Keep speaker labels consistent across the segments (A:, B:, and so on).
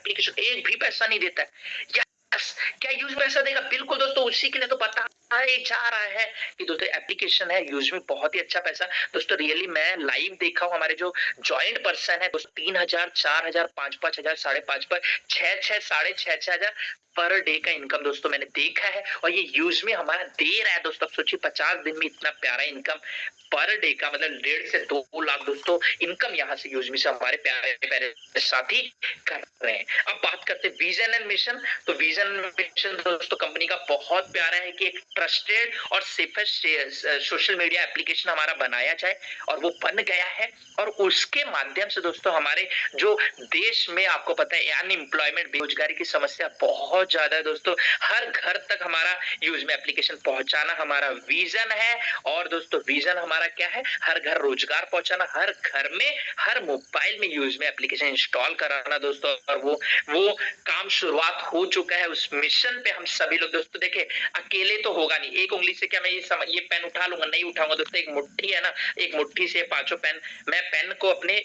A: Application एक भी पैसा नहीं देता है। क्या यूज में पैसा देगा? बिल्कुल दोस्तों, उसी के लिए तो बता ही जा रहा है कि दोस्तों एप्लीकेशन है यूज में बहुत ही अच्छा पैसा। दोस्तों रियली मैं लाइव देखा हूं, हमारे जो ज्वाइंट पर्सन है दोस्तों 3,000, 4,000, 5,000, 5,500, 6,000, 6,500 पर डे का इनकम दोस्तों मैंने देखा है। और ये यूज में हमारा दे रहा है दोस्तों। सोचिए 50 दिन में इतना प्यारा इनकम पर डे का, मतलब 1.5 से 2 लाख दोस्तों इनकम यहाँ से यूज में से हमारे प्यारे प्यारे साथी कर रहे हैं। अब बात करते हैं विजन एंड मिशन। तो विजन मिशन दोस्तों कंपनी का बहुत प्यारा है कि एक ट्रस्टेड और सेफेस्ट सोशल मीडिया एप्लीकेशन हमारा बनाया जाए, और वो बन गया है। और उसके माध्यम से दोस्तों हमारे जो देश में आपको पता है अनएम्प्लॉयमेंट, बेरोजगारी की समस्या बहुत ज्यादा है दोस्तों, हर घर तक हमारा यूज में एप्लीकेशन पहुंचाना हमारा विजन है। और दोस्तों विजन हमारा क्या है? हर घर रोजगार पहुंचाना, हर घर में हर मोबाइल में यूज में एप्लीकेशन इंस्टॉल कराना दोस्तों। और वो काम शुरुआत हो चुका है। उस मिशन पे हम सभी लोग दोस्तों देखे, अकेले तो होगा नहीं। एक उंगली से क्या मैं ये पेन उठा लूंगा? नहीं उठाऊंगा दोस्तों। एक मुट्ठी है ना, एक मुट्ठी से पांचों पेन, मैं पेन को अपने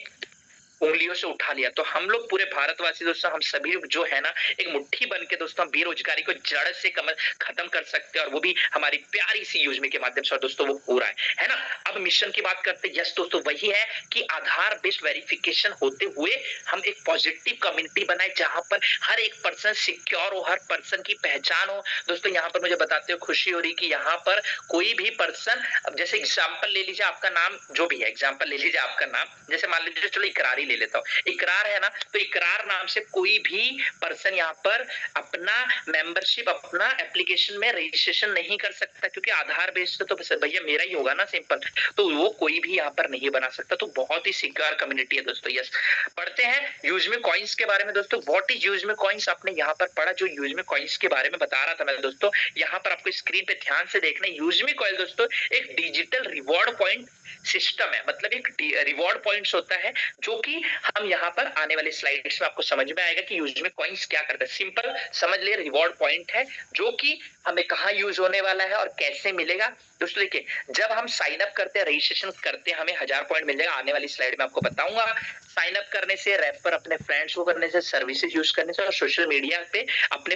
A: उंगलियों से उठा लिया। तो हम लोग पूरे भारतवासी दोस्तों, हम सभी जो है ना एक मुट्ठी बन के दोस्तों बेरोजगारी को जड़ से खत्म कर सकते हैं, और वो भी हमारी प्यारी सी यूज में के माध्यम से। और दोस्तों वो हो रहा है ना। अब मिशन की बात करते हैं। यस दोस्तों, वही है कि आधार बेस्ड वेरिफिकेशन होते हुए हम एक पॉजिटिव कम्युनिटी बनाए जहां पर हर एक पर्सन सिक्योर हो, हर पर्सन की पहचान हो। दोस्तों यहाँ पर मुझे बताते हो खुशी हो रही कि यहाँ पर कोई भी पर्सन, अब जैसे एग्जाम्पल ले लीजिए, आपका नाम जो भी है, एग्जाम्पल ले लीजिए आपका नाम, जैसे मान लीजिए चलो इकरार ले लेता हूँ। इकरार है ना, तो इकरार नाम से कोई भी पर्सन यहाँ पर अपना मेंबरशिप, अपना एप्लीकेशन में रजिस्ट्रेशन नहीं कर सकता, क्योंकि आधार बेस्ड तो भैया मेरा ही होगा ना सिंपल। तो वो कोई भी यहाँ पर नहीं बना सकता। तो बहुत ही सिक्योर कम्युनिटी है दोस्तों। यस, पढ़ते हैं यूज में कॉइन्स के बारे में दोस्तों। व्हाट इज यूज में कॉइन्स? आपने यहाँ पर पढ़ा, जो यूज में कॉइन्स के बारे में बता रहा था मैं दोस्तों। यहाँ पर आपको स्क्रीन पे ध्यान से देखना है। यूज में कॉइन दोस्तों एक डिजिटल रिवॉर्ड पॉइंट सिस्टम है, मतलब एक रिवॉर्ड पॉइंट्स होता है, जो कि हम यहाँ पर आने वाले स्लाइड्स में आपको समझ में आएगा कि यूज में कॉइन्स क्या करता है। सिंपल समझ ले, रिवॉर्ड पॉइंट है जो कि हमें कहाँ यूज होने वाला है और कैसे मिलेगा। दोस्तों देखिए, जब हम साइन अप करते हैं, रजिस्ट्रेशन करते हैं, हमें 1000 पॉइंट मिल जाएगा। आने वाली स्लाइड में आपको बताऊंगा। साइन अप करने से, रेफर अपने फ्रेंड्स को करने से, सर्विसेज यूज करने से, और सोशल मीडिया पे अपने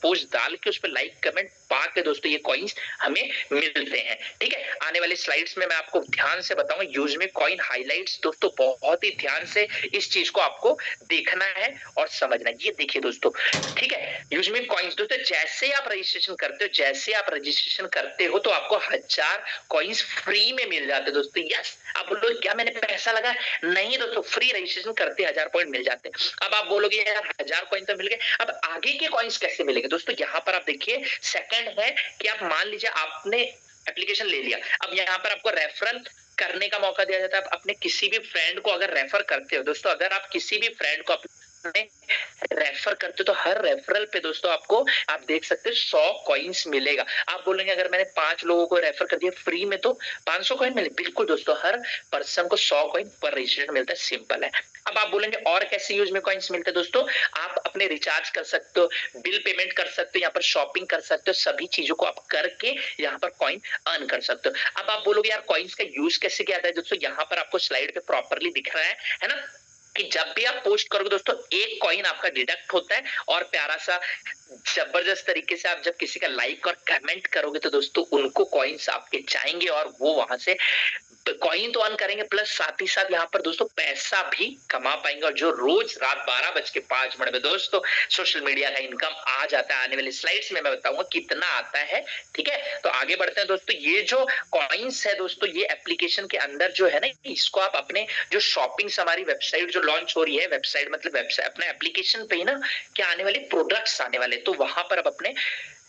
A: पोस्ट डाल के उस पर लाइक कमेंट पा के दोस्तों ये कॉइन्स हमें मिलते हैं। ठीक है, आने वाले स्लाइड्स में मैं आपको ध्यान से बताऊंगा यूज में कॉइन हाइलाइट्स। दोस्तों बहुत ही ध्यान से इस चीज को आपको देखना है और समझना है। ये देखिए दोस्तों, ठीक है, यूज में कॉइन्स दोस्तों जैसे आप रजिस्ट्रेशन करते हो तो आपको 1000 कॉइन्स फ्री में मिल जाते हैं दोस्तों। यस, आप बोलोगे क्या मैंने पैसा लगा? नहीं दोस्तों, फ्री रजिस्ट्रेशन करते 1000 पॉइंट मिल जाते हैं। अब आप बोलोगे यार 1000 कॉइन तो मिल गए, अब आगे के कॉइन्स कैसे मिलेंगे? दोस्तों यहाँ पर आप देखिए, सेकंड है कि आप मान लीजिए आपने एप्लीकेशन ले लिया, अब यहाँ पर आपको रेफरल करने का मौका दिया जाता है। आप अपने किसी भी फ्रेंड को अगर रेफर करते हो दोस्तों, अगर आप किसी भी फ्रेंड को अपने रेफर करते हो तो हर रेफरल पे दोस्तों आपको, आप देख सकते हो 100 कॉइन्स मिलेगा। आप बोलेंगे अगर मैंने 5 लोगों को रेफर कर दिया फ्री में तो 500 कॉइन मिले। बिल्कुल दोस्तों, हर पर्सन को 100 कॉइन पर रजिस्ट्रेशन मिलता है। सिंपल है। अब आप बोलेंगे और कैसे यूज में कॉइन्स मिलते हैं? दोस्तों आप अपने रिचार्ज कर सकते हो, बिल पेमेंट कर सकते हो, यहाँ पर शॉपिंग कर सकते हो, सभी चीजों को आप करके यहाँ पर कॉइन अर्न कर सकते हो। अब आप बोलोगे यार कॉइन्स का यूज कैसे किया जाता है? दोस्तों यहाँ पर आपको स्लाइड पे प्रॉपरली दिख रहा है ना, कि जब भी आप पोस्ट करोगे दोस्तों 1 कॉइन आपका डिडक्ट होता है, और प्यारा सा जबरदस्त तरीके से आप जब किसी का लाइक और कमेंट करोगे तो दोस्तों उनको कॉइन्स आपके जाएंगे, और वो वहां से कॉइन तो अर्न करेंगे, प्लस साथ ही साथ यहाँ पर दोस्तों पैसा भी कमा पाएंगे। और जो रोज रात 12:05 में दोस्तों सोशल मीडिया का इनकम आ जाता है, आने वाली स्लाइड्स में मैं बताऊंगा कितना आता है। ठीक है, तो आगे बढ़ते हैं दोस्तों। ये जो कॉइन्स है दोस्तों, ये एप्लीकेशन के अंदर जो है ना, इसको आप अपने जो शॉपिंग्स, हमारी वेबसाइट जो लॉन्च हो रही है, वेबसाइट मतलब वेबसाइट अपने एप्लीकेशन पे ही ना क्या आने वाले प्रोडक्ट्स आने वाले, तो वहां पर आप अपने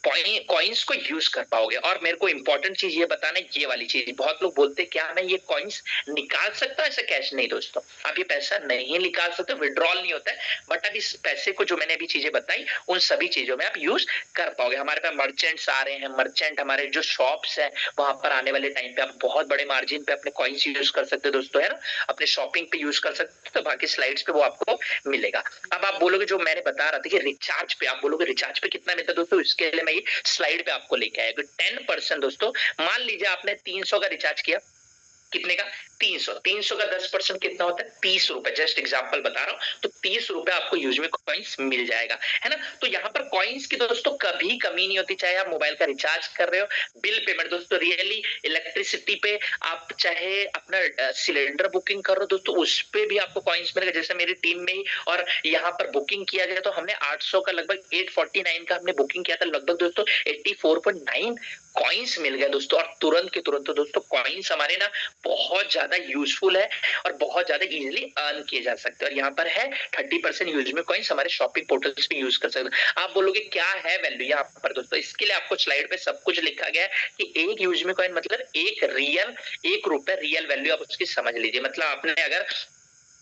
A: कॉइन्स को यूज कर पाओगे। और मेरे को इंपॉर्टेंट चीज ये बताना है, ये वाली चीज, बहुत लोग बोलते क्या मैं ये कॉइन्स निकाल सकता हूँ ऐसा कैश? नहीं दोस्तों, आप ये पैसा नहीं निकाल सकते, विड्रॉल नहीं होता है। बट अब इस पैसे को जो मैंने अभी चीजें बताई उन सभी चीजों में आप यूज कर पाओगे। हमारे पास मर्चेंट्स आ रहे हैं, मर्चेंट हमारे जो शॉप्स है वहां पर आने वाले टाइम पे आप बहुत बड़े मार्जिन पे अपने कॉइन्स यूज कर सकते हो दोस्तों, है ना, अपने शॉपिंग पे यूज कर सकते हो। तो बाकी स्लाइड्स पे वो आपको मिलेगा। अब आप बोलोगे जो मैंने बता रहा था कि रिचार्ज पे, आप बोलोगे रिचार्ज पे कितना मिलता है? दोस्तों इसके लिए मैं स्लाइड पे आपको लेके आएगा 10% दोस्तों। मान लीजिए आपने 300 का रिचार्ज किया, कितने का? 300। 300 का 10% कितना होता है? 30 रुपए। जस्ट एग्जांपल बता रहा हूँ, तो 30 रुपए आपको यूजमी कॉइन्स मिल जाएगा, है ना। तो यहाँ पर कॉइन्स की दोस्तों कभी कमी नहीं होती, चाहे आप मोबाइल का रिचार्ज कर रहे हो, बिल पेमेंट दोस्तों, रियली इलेक्ट्रिसिटी पे आप चाहे अपना सिलेंडर बुकिंग कर रहे हो दोस्तों, उस पे भी आपको कॉइन्स मिलेगा। जैसे मेरी टीम में ही और यहाँ पर बुकिंग किया गया, तो हमने 800 का लगभग 849 का हमने बुकिंग किया था, लगभग दोस्तों 84.9 कॉइन्स मिल गए दोस्तों, और तुरंत के तुरंत। तो दोस्तों कॉइन्स हमारे ना बहुत ज्यादा यूजफुल है और बहुत ज्यादा इजीली अर्न किए जा सकते हैं। और यहाँ पर है 30% यूजमी कॉइन्स हमारे शॉपिंग पोर्टल्स पे यूज कर सकते हैं। आप बोलोगे क्या है वैल्यू यहाँ पर दोस्तों, इसके लिए आपको स्लाइड पे सब कुछ लिखा गया है कि एक यूजमी कॉइन मतलब एक रियल, 1 रुपए रियल वैल्यू आप उसकी समझ लीजिए। मतलब आपने अगर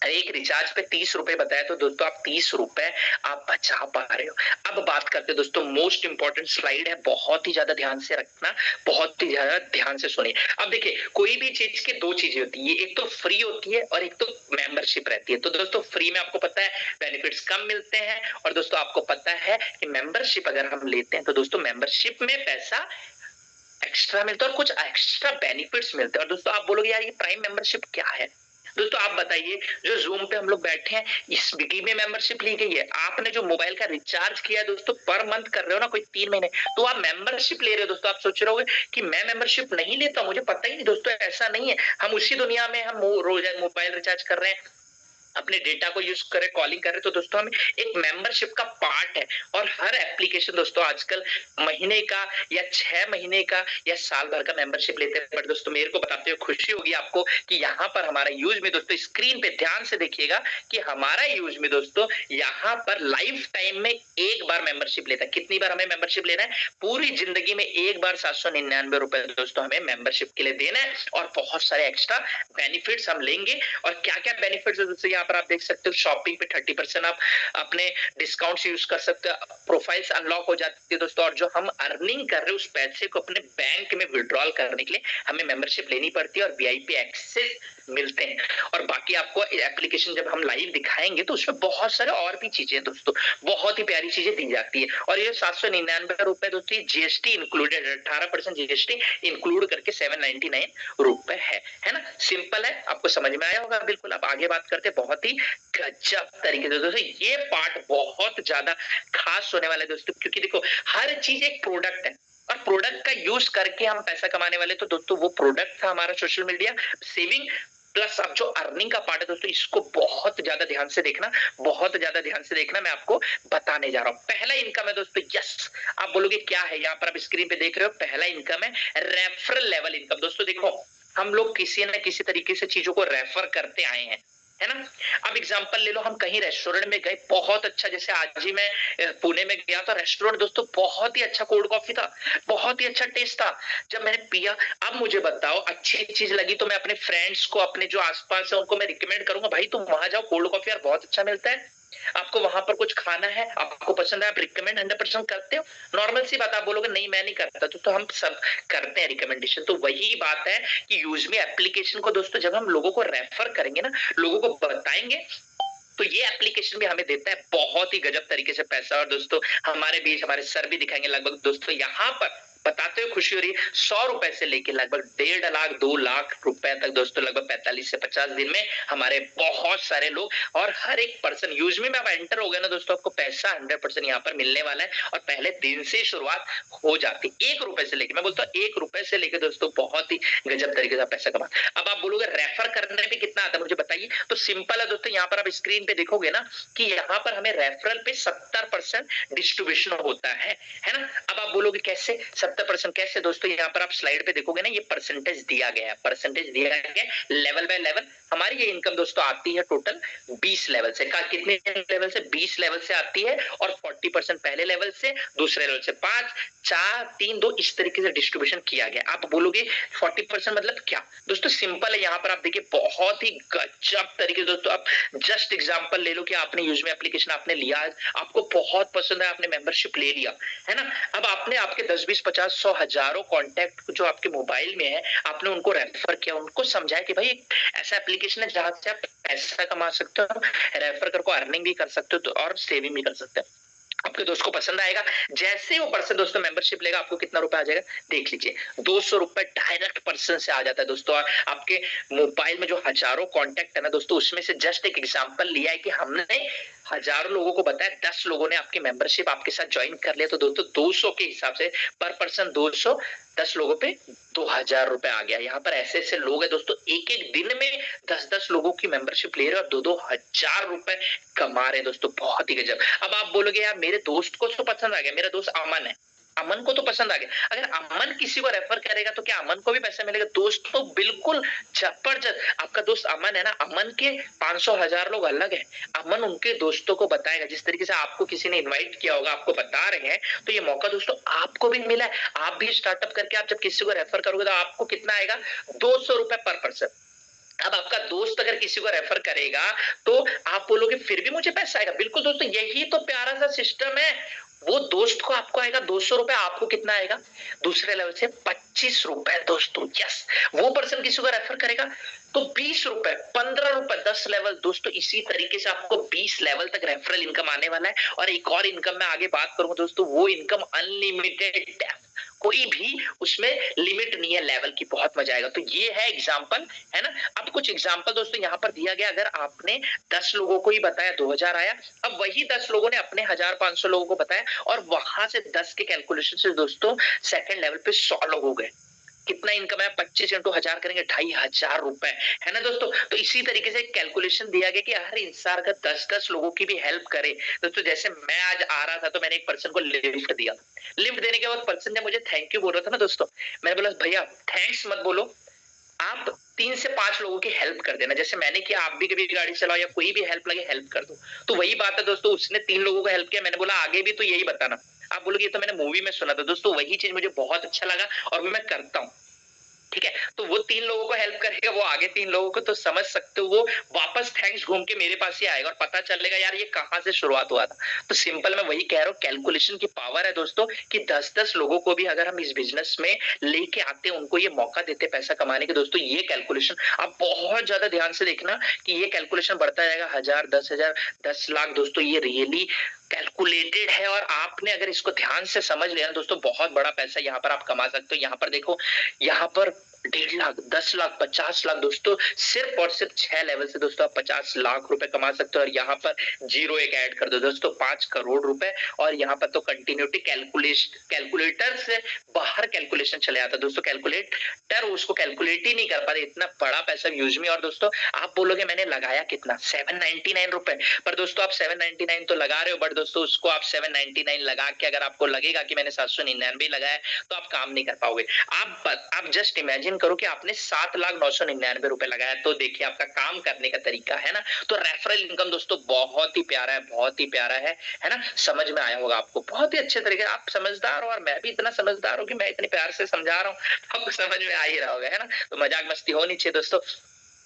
A: एक रिचार्ज पे 30 रुपए बताया, तो दोस्तों आप 30 रुपए आप बचा पा रहे हो। अब बात करते हैं दोस्तों, मोस्ट इंपॉर्टेंट स्लाइड है, बहुत ही ज्यादा ध्यान से रखना, बहुत ही ज्यादा ध्यान से सुनिए। अब देखिए, कोई भी चीज की दो चीजें होती है, एक तो फ्री होती है और एक तो मेंबरशिप रहती है। तो दोस्तों फ्री में आपको पता है बेनिफिट्स कम मिलते हैं, और दोस्तों आपको पता है कि मेंबरशिप अगर हम लेते हैं तो दोस्तों मेंबरशिप में पैसा एक्स्ट्रा मिलता है और कुछ एक्स्ट्रा बेनिफिट्स मिलते हैं। और दोस्तों आप बोलोगे यार ये प्राइम मेंबरशिप क्या है? दोस्तों आप बताइए, जो जूम पे हम लोग बैठे हैं, इस स्विगी में मेंबरशिप ली गई है, आपने जो मोबाइल का रिचार्ज किया दोस्तों पर मंथ कर रहे हो ना, कोई 3 महीने, तो आप मेंबरशिप ले रहे हो दोस्तों। आप सोच रहे होगे कि मैं मेंबरशिप नहीं लेता, मुझे पता ही नहीं दोस्तों, ऐसा नहीं है। हम उसी दुनिया में हम रोज मोबाइल रिचार्ज कर रहे हैं, अपने डेटा को यूज करे, कॉलिंग करे, तो दोस्तों हमें एक मेंबरशिप का पार्ट है। और हर एप्लीकेशन दोस्तों आजकल महीने का या 6 महीने का या साल भर का मेंबरशिप लेते हैं। बट दोस्तों मेरे को बताते हुए खुशी होगी आपको कि यहाँ पर हमारा यूज में दोस्तों, स्क्रीन पे ध्यान से देखिएगा कि हमारा यूज में दोस्तों यहाँ पर लाइफ टाइम में एक बार मेंबरशिप लेता है। कितनी बार हमें मेंबरशिप लेना है? पूरी जिंदगी में एक बार 799 रुपए दोस्तों हमें मेंबरशिप के लिए देना है, और बहुत सारे एक्स्ट्रा बेनिफिट्स हम लेंगे। और क्या क्या बेनिफिट्स है दोस्तों, यहाँ पर आप देख सकते हो, शॉपिंग पे 30% आप अपने डिस्काउंट्स यूज कर सकते हो, प्रोफाइल्स अनलॉक हो जाती है दोस्तों, और जो हम अर्निंग कर रहे हैं उस पैसे को अपने बैंक में विड्रॉल करने के लिए हमें मेंबरशिप लेनी पड़ती है, और वीआईपी एक्सेस मिलते हैं। और बाकी आपको एप्लीकेशन जब हम लाइव दिखाएंगे तो उसमें बहुत सारे और भी चीजें दोस्तों, बहुत ही प्यारी चीजें दी जाती है। और ये 799 रुपए दोस्तों जीएसटी इंक्लूडेड, 18% जीएसटी इंक्लूड करके 799 रुपए है ना। सिंपल है, आपको समझ में आया होगा बिल्कुल। अब आगे बात करते हैं बहुत ही गजब तरीके से दोस्तों, ये पार्ट बहुत ज्यादा खास होने वाला है दोस्तों, क्योंकि देखो हर चीज एक प्रोडक्ट है, और प्रोडक्ट का यूज करके हम पैसा कमाने वाले। तो दोस्तों वो प्रोडक्ट था हमारा सोशल मीडिया सेविंग प्लस अब जो अर्निंग का पार्ट है दोस्तों, इसको बहुत ज्यादा ध्यान से देखना, बहुत ज्यादा ध्यान से देखना। मैं आपको बताने जा रहा हूं पहला इनकम है दोस्तों। यस, आप बोलोगे क्या है? यहाँ पर आप स्क्रीन पे देख रहे हो, पहला इनकम है रेफरल लेवल इनकम। दोस्तों देखो, हम लोग किसी न किसी तरीके से चीजों को रेफर करते आए हैं, है ना। अब एग्जांपल ले लो, हम कहीं रेस्टोरेंट में गए, बहुत अच्छा, जैसे आज ही मैं पुणे में गया था रेस्टोरेंट दोस्तों, बहुत ही अच्छा कोल्ड कॉफी था, बहुत ही अच्छा टेस्ट था। जब मैंने पिया, अब मुझे बताओ अच्छी चीज लगी तो मैं अपने फ्रेंड्स को, अपने जो आसपास है उनको मैं रिकमेंड करूंगा, भाई तुम वहां जाओ, कोल्ड कॉफी यार बहुत अच्छा मिलता है, आपको वहां पर कुछ खाना है, आपको पसंद है, आप रिकमेंड 100% करते हो। नॉर्मल सी बात, आप बोलोगे नहीं मैं नहीं करता, तो हम सब करते हैं रिकमेंडेशन। तो वही बात है कि यूजमी एप्लीकेशन को दोस्तों जब हम लोगों को रेफर करेंगे ना, लोगों को बताएंगे, तो ये एप्लीकेशन भी हमें देता है बहुत ही गजब तरीके से पैसा। और दोस्तों हमारे बीच हमारे सर भी दिखाएंगे लगभग दोस्तों, यहाँ पर बताते हुए खुशी हो रही है, 100 रुपए से लेके लगभग 1.5 लाख 2 लाख रुपए तक दोस्तों, लगभग 45 से 50 दिन में हमारे बहुत सारे लोग, और हर एक पर्सन यूजमी में आप एंटर हो गए ना दोस्तों, आपको पैसा 100% यहाँ पर मिलने वाला है, और पहले दिन से शुरुआत हो जाती 1 रुपए से लेके, मैं बोलता हूँ 1 रुपए से लेके दोस्तों बहुत ही गजब तरीके से पैसा कमा। अब आप बोलोगे रेफर करने पे कितना आता है मुझे बताइए, तो सिंपल है दोस्तों, यहाँ पर आप स्क्रीन पे देखोगे ना कि यहाँ पर हमें रेफरल पे 70% डिस्ट्रीब्यूशन होता है ना। अब आप बोलोगे कैसे 70% कैसे? दोस्तों यहाँ पर आप स्लाइड पे देखोगे ना, ये परसेंटेज दिया गया है, परसेंटेज दिया गया है लेवल बाय लेवल। हमारी ये इनकम दोस्तों आती है टोटल 20 लेवल से, कितने लेवल से? 20 लेवल से आती है, और 40% पहले लेवल से, दूसरे लेवल से 5 4 3 2 इस तरीके से डिस्ट्रीब्यूशन किया गया। आप बोलोगे 40% मतलब क्या? दोस्तों सिंपल है, यहाँ पर आप देखिए बहुत ही गजब तरीके से दोस्तों, आप जस्ट एग्जांपल ले लो कि आपने यूजमी एप्लीकेशन आपने लिया, आपको बहुत पसंद है, आपने मेंबरशिप ले लिया, है ना। अब आपने आपके 10 20 50 100 हजारों कॉन्टैक्ट जो आपके मोबाइल में है, आपने उनको रेफर किया, उनको समझाया कि भाई ऐसा एप्लीकेशन है जहां से आप पैसा कमा सकते हो, रेफर करके अर्निंग भी कर सकते हो, तो और सेविंग भी कर सकते हो। आपके दोस्त को पसंद आएगा। जैसे वो पर्सन दोस्तों मेंबरशिप लेगा, आपको कितना रुपए आ जाएगा देख लीजिए, 200 रुपए डायरेक्ट पर्सन से आ जाता है दोस्तों। और आपके मोबाइल में जो हजारों कॉन्टैक्ट है ना दोस्तों, उसमें से जस्ट एक एग्जांपल लिया है कि हमने हजारों लोगों को बताया, 10 लोगों ने आपकी मेंबरशिप आपके साथ ज्वाइन कर लिया, तो दोस्तों 200 के हिसाब से पर पर्सन 200, 10 लोगों पे 2000 रुपए आ गया। यहाँ पर ऐसे ऐसे लोग हैं दोस्तों, एक एक दिन में 10-10 लोगों की मेंबरशिप ले रहे हैं और 2-2 हजार रुपए कमा रहे हैं दोस्तों, बहुत ही गजब। अब आप बोलोगे यार मेरे दोस्त को तो पसंद आ गया, मेरा दोस्त अमन है, अमन को तो पसंद आ गया, अगर अमन किसी को रेफर करेगा तो क्या अमन को भी पैसा मिलेगा? दोस्त तो बिल्कुल जबरदस्त। आपका दोस्त अमन है ना, अमन के 500 हजार लोग अलग है, अमन उनके दोस्तों को बताएगा। जिस तरीके से आपको किसी ने इनवाइट किया होगा, आपको बता रहे हैं, तो ये मौका दोस्तों आपको भी मिला है। आप भी स्टार्टअप करके आप जब किसी को रेफर करोगे तो आपको कितना आएगा? 200 रुपए पर पर्सन। अब आपका दोस्त अगर किसी को रेफर करेगा तो आप बोलोगे फिर भी मुझे पैसा आएगा, बिल्कुल दोस्तों यही तो प्यारा सा सिस्टम है। वो दोस्त को आपको आएगा 200 रुपए, आपको कितना आएगा दूसरे लेवल से? 25 रुपए दोस्तों। यस, वो पर्सन किसी को रेफर करेगा तो 20 रुपए, 15 रुपए, 10 लेवल दोस्तों। इसी तरीके से आपको 20 लेवल तक रेफरल इनकम आने वाला है। और एक और इनकम मैं आगे बात करूंगा दोस्तों, वो इनकम अनलिमिटेड, कोई भी उसमें लिमिट नहीं है लेवल की, बहुत मजा आएगा। तो ये है एग्जांपल, है ना। अब कुछ एग्जांपल दोस्तों यहाँ पर दिया गया, अगर आपने 10 लोगों को ही बताया 2000 आया, अब वही 10 लोगों ने अपने 1500 लोगों को बताया और वहां से 10 के कैलकुलेशन से दोस्तों सेकंड लेवल पे 100 लोग हो गए। कितना इनकम है? 25 इंटू 1000 करेंगे 2500 रुपए, है ना दोस्तों। तो इसी तरीके से कैलकुलेशन दिया गया कि हर इंसान का 10-10 लोगों की भी हेल्प करे दोस्तों। जैसे मैं आज आ रहा था तो मैंने एक पर्सन को लिफ्ट दिया, लिफ्ट देने के बाद पर्सन जब मुझे थैंक यू बोल रहा था ना दोस्तों, मैंने बोला भैया थैंक्स मत बोलो, आप 3 से 5 लोगों की हेल्प कर देना, जैसे मैंने किया आप भी कभी गाड़ी चलाओ या कोई भी हेल्प लगे हेल्प कर दो। तो वही बात है दोस्तों, उसने 3 लोगों को हेल्प किया, मैंने बोला आगे भी तो यही बताना। आप बोलोगे ये तो मैंने मूवी में सुना था दोस्तों, वही चीज मुझे बहुत अच्छा लगा और वो मैं करता हूँ। ठीक है, तो वो 3 लोगों को हेल्प करेगा, वो आगे 3 लोगों को, तो समझ सकते हो वो वापस थैंक्स घूम के मेरे पास ही आएगा और पता चलेगा यार ये कहां से शुरुआत हुआ था। तो सिंपल मैं वही कह रहा हूँ, कैलकुलेशन की पावर है दोस्तों कि 10-10 लोगों को भी अगर हम इस बिजनेस में लेके आते हैं, उनको ये मौका देते पैसा कमाने के दोस्तों, ये कैलकुलेशन आप बहुत ज्यादा ध्यान से देखना कि ये कैलकुलेशन बढ़ता जाएगा 1000, 10,000, 10 लाख दोस्तों, ये रियली कैलकुलेटेड है। और आपने अगर इसको ध्यान से समझ लिया दोस्तों, बहुत बड़ा पैसा यहाँ पर आप कमा सकते हो। यहाँ पर देखो, यहाँ पर 1.5 लाख, 10 लाख, 50 लाख दोस्तों, सिर्फ और सिर्फ 6 लेवल से दोस्तों आप 50 लाख रुपए कमा सकते हो। और यहाँ पर जीरो एक ऐड कर दो दोस्तों, 5 करोड़ रुपए। और यहाँ पर तो कंटिन्यूटी कैलकुलेटर से बाहर कैलकुलेशन चले आता दोस्तों, कैलकुलेटर उसको कैलकुलेट ही नहीं कर पा रहे, इतना बड़ा पैसा यूज में। और दोस्तों आप बोलोगे मैंने लगाया कितना? 799 रुपए। पर दोस्तों आप 799 तो लगा रहे हो, बट दोस्तों उसको आप 799 लगा के अगर आपको लगेगा कि मैंने 799 लगाया तो आप काम नहीं कर पाओगे। आप जस्ट इमेजिन करो कि आपने 7,09,99 रुपए लगाया, तो देखिए आपका काम करने का तरीका, है ना। तो रेफरल इनकम दोस्तों बहुत ही प्यारा है, बहुत ही प्यारा है ना। समझ में आया होगा आपको बहुत ही अच्छे तरीके, आप समझदार हो और मैं भी इतना समझदार हूँ कि मैं इतने प्यार से समझा रहा हूँ, आपको समझ में आ ही रहा होगा, है ना। तो मजाक मस्ती होनी चाहिए दोस्तों।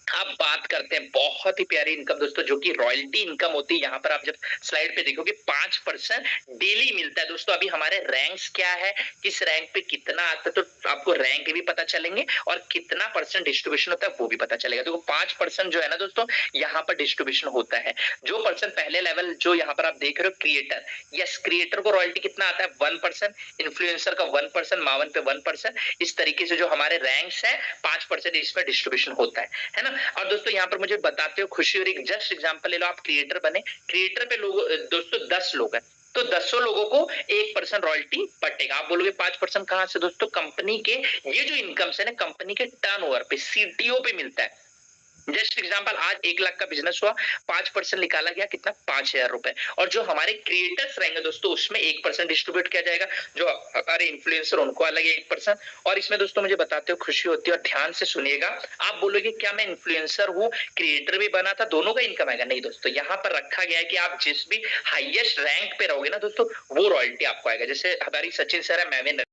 A: आप बात करते हैं बहुत ही प्यारी इनकम दोस्तों, जो कि रॉयल्टी इनकम होती है। यहाँ पर आप जब स्लाइड पे देखोगे 5% डेली मिलता है दोस्तों। अभी हमारे रैंक्स क्या है, किस रैंक पे कितना आता है, तो आपको रैंक भी पता चलेंगे और कितना परसेंट डिस्ट्रीब्यूशन होता है वो भी पता चलेगा। देखो 5% जो है ना दोस्तों, यहाँ पर डिस्ट्रीब्यूशन होता है। जो पर्सन पहले लेवल जो यहाँ पर आप देख रहे हो क्रिएटर, यस, क्रिएटर को रॉयल्टी कितना आता है? 1%, इन्फ्लुएंसर का 1%, मावन पे 1%। इस तरीके से जो हमारे रैंक्स है 5% इसमें डिस्ट्रीब्यूशन होता है ना। और दोस्तों यहाँ पर मुझे बताते हो खुशी हो रही, जस्ट एग्जांपल ले लो, आप क्रिएटर बने, क्रिएटर पे लोग दोस्तों 10 लोग हैं, तो 10 लोगों को 1% रॉयल्टी बटेगा। आप बोलोगे 5% कहां से? दोस्तों कंपनी के ये जो इनकम है ना, कंपनी के टर्नओवर पे, सीटीओ पे मिलता है। जस्ट एग्जांपल, आज 1 लाख का बिजनेस हुआ, 5% निकाला गया, कितना? 5,000 रुपए। और जो हमारे क्रिएटर्स रहेंगे दोस्तों, उसमें 1% डिस्ट्रीब्यूट किया जाएगा, जो हमारे इन्फ्लुएंसर उनको अलग 1%। और इसमें दोस्तों मुझे बताते हो खुशी होती है, और ध्यान से सुनिएगा। आप बोलोगे क्या मैं इन्फ्लुएंसर हूँ, क्रिएटर भी बना था, दोनों का इनकम आएगा? नहीं दोस्तों, यहाँ पर रखा गया है कि आप जिस भी हाईएस्ट रैंक पे रहोगे ना दोस्तों, वो रॉयल्टी आपको आएगा। जैसे हमारी सचिन सर है, मैं